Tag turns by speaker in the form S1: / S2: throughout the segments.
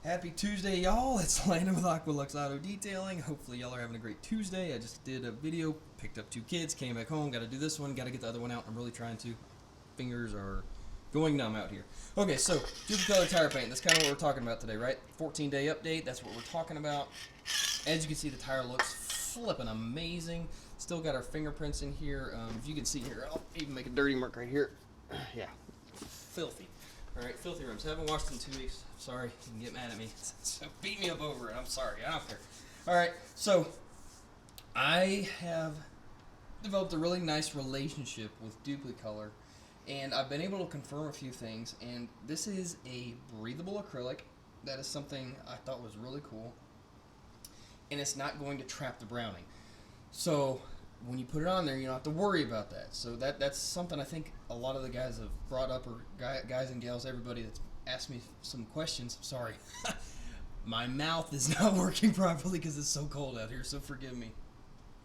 S1: Happy Tuesday, y'all. It's Landon with Aqualux Auto Detailing. Hopefully y'all are having a great Tuesday. I just did a video, picked up 2 kids, came back home, got to do this one, got to get the other one out. I'm really trying to. Fingers are going numb out here. Okay, so Dupli-Color tire paint. That's kind of what we're talking about today, right? 14-day update. That's what we're talking about. As you can see, the tire looks flipping amazing. Still got our fingerprints in here. If you can see here, I'll even make a dirty mark right here. Yeah, filthy. Alright, filthy rims. Haven't washed in 2 weeks. Sorry, you can get mad at me. So beat me up over it. I'm sorry. I don't care. Alright, so I have developed a really nice relationship with Dupli-Color, and I've been able to confirm a few things. And this is a breathable acrylic. That is something I thought was really cool. And it's not going to trap the browning. So when you put it on there, you don't have to worry about that. So that's something I think a lot of the guys have brought up, or guys and gals, everybody that's asked me some questions. Sorry. My mouth is not working properly because it's so cold out here, so forgive me.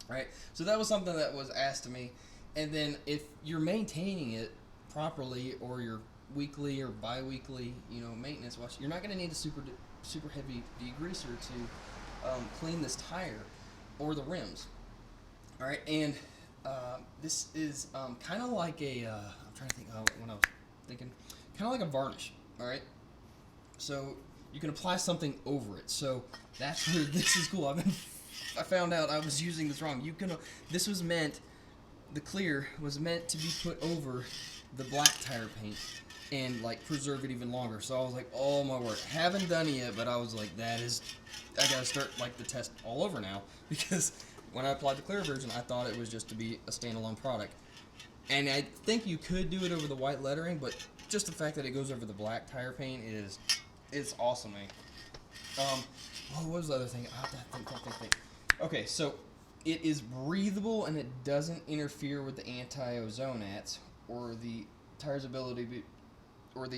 S1: All right, so that was something that was asked to me. And then if you're maintaining it properly, or your weekly or bi-weekly, maintenance wash, you're not going to need a super heavy degreaser to clean this tire or the rims. All right, and this is kind of like a, I'm trying to think when I was thinking, kind of like a varnish, all right? So you can apply something over it. So that's where this is cool. I found out I was using this wrong. This was meant, the clear was meant to be put over the black tire paint and like preserve it even longer. So I was like, oh my word, haven't done it yet, but I was like, I gotta start like the test all over now, because when I applied the clear version, I thought it was just to be a standalone product. And I think you could do it over the white lettering, but just the fact that it goes over the black tire paint is awesome, man. What was the other thing? Think. Okay, so it is breathable and it doesn't interfere with the anti-ozonats or the tire's ability, can't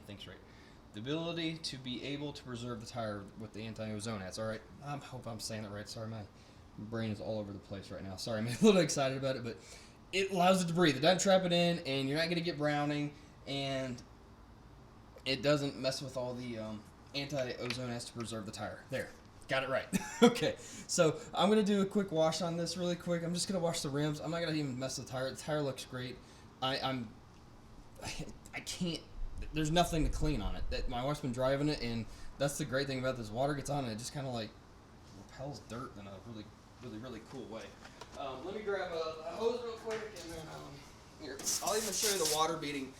S1: think straight. The ability to be able to preserve the tire with the anti-ozonats. All right, I hope I'm saying it right. Sorry, my brain is all over the place right now. Sorry, I'm a little excited about it, but it allows it to breathe. It doesn't trap it in, and you're not going to get browning, and it doesn't mess with all the anti-ozonats to preserve the tire. There, got it right. Okay, so I'm going to do a quick wash on this really quick. I'm just going to wash the rims. I'm not going to even mess with the tire. The tire looks great. I can't. There's nothing to clean on it. My wife's been driving it, and that's the great thing about this. Water gets on it, it just kind of like repels dirt in a really, really, really cool way. Let me grab a hose real quick, and then here, I'll even show you the water beating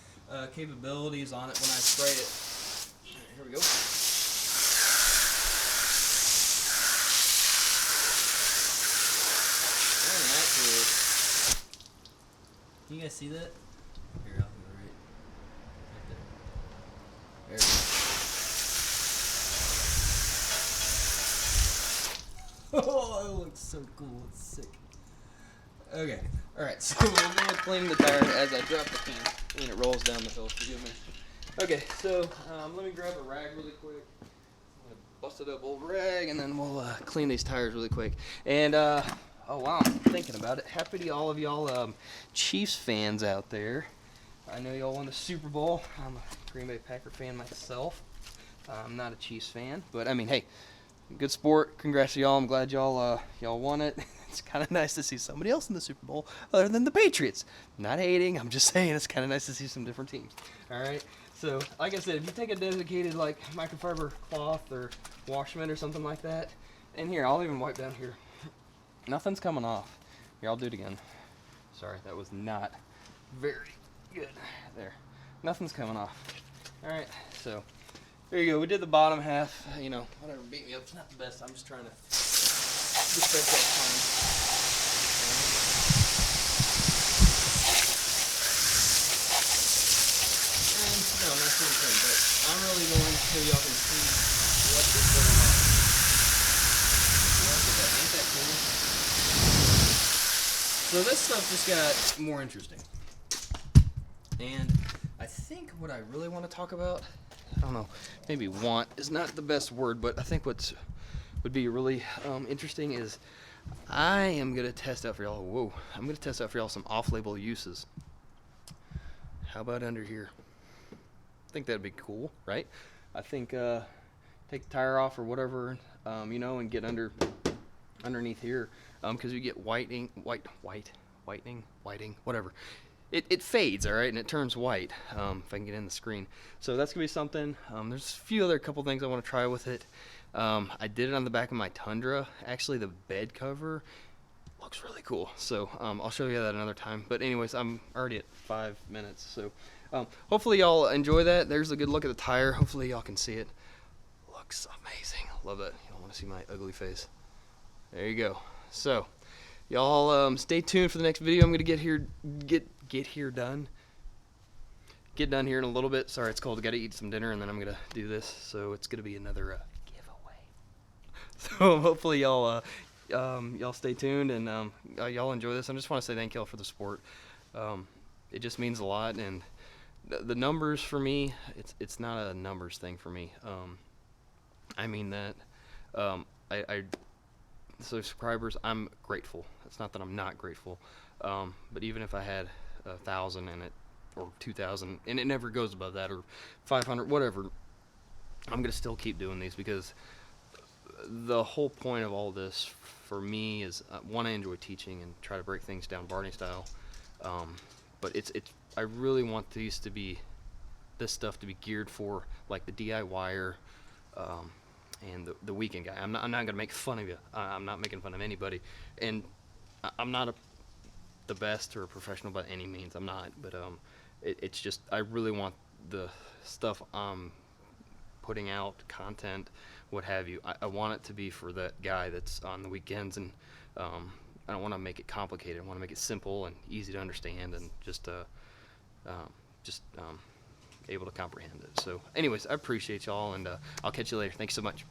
S1: capabilities on it when I spray it. Here we go. Can you guys see that? Here, I'll go right there. There we go. Oh, it looks so cool. It's sick. Okay. Alright, so we're going to clean the tire as I drop the can and it rolls down the hill. Forgive me. Okay, so let me grab a rag really quick. I'm going to bust it up old rag, and then we'll clean these tires really quick. And, oh wow, I'm thinking about it. Happy to all of y'all Chiefs fans out there. I know y'all won the Super Bowl. I'm a Green Bay Packer fan myself. I'm not a Chiefs fan, but I mean, hey, good sport. Congrats to y'all. I'm glad y'all won it. It's kind of nice to see somebody else in the Super Bowl other than the Patriots. Not hating. I'm just saying it's kind of nice to see some different teams. All right. So, like I said, if you take a dedicated like microfiber cloth or washment or something like that, and here, I'll even wipe down here. Nothing's coming off. Here, I'll do it again. Sorry, that was not very good. There. Nothing's coming off. All right. So, there you go. We did the bottom half. Whatever beat me up. It's not the best. I'm just trying to respect that time. And, no, I'm not doing anything, but I'm really going so y'all can see what is going on. Ain't that cool? So this stuff just got more interesting. And I think what I really want to talk about, I don't know, maybe want is not the best word, but I think would be really interesting is I am going to test out for y'all, I'm going to test out for y'all some off-label uses. How about under here? think that'd be cool, right? I think take the tire off or whatever, you know, and get underneath here, because you get whitening, whatever. It fades, all right, and it turns white, if I can get in the screen. So that's going to be something. There's a few other couple things I want to try with it. I did it on the back of my Tundra. Actually, the bed cover looks really cool. So I'll show you that another time. But anyways, I'm already at 5 minutes. So hopefully y'all enjoy that. There's a good look at the tire. Hopefully y'all can see it. Looks amazing. Love it. You don't want to see my ugly face. There you go. So y'all stay tuned for the next video. I'm gonna get done here in a little bit. Sorry, it's cold. I gotta eat some dinner and then I'm gonna do this. So it's gonna be another giveaway. So hopefully y'all y'all stay tuned and y'all enjoy this. I just want to say thank y'all for the support. It just means a lot, and the numbers for me, it's not a numbers thing for me. I mean that so subscribers, I'm grateful. It's not that I'm not grateful, but even if I had 1,000 in it or 2,000, and it never goes above that, or 500, whatever, I'm gonna still keep doing these, because the whole point of all this for me is, one, I enjoy teaching and try to break things down Barney style, but I really want this stuff to be geared for like the DIYer, and the weekend guy. I'm not gonna make fun of you. I'm not making fun of anybody, and I'm not the best or a professional by any means. I'm not, but it's just, I really want the stuff I'm putting out, content, what have you. I want it to be for that guy that's on the weekends, and I don't want to make it complicated. I want to make it simple and easy to understand, and just able to comprehend it. So anyways, I appreciate y'all, and I'll catch you later. Thanks so much.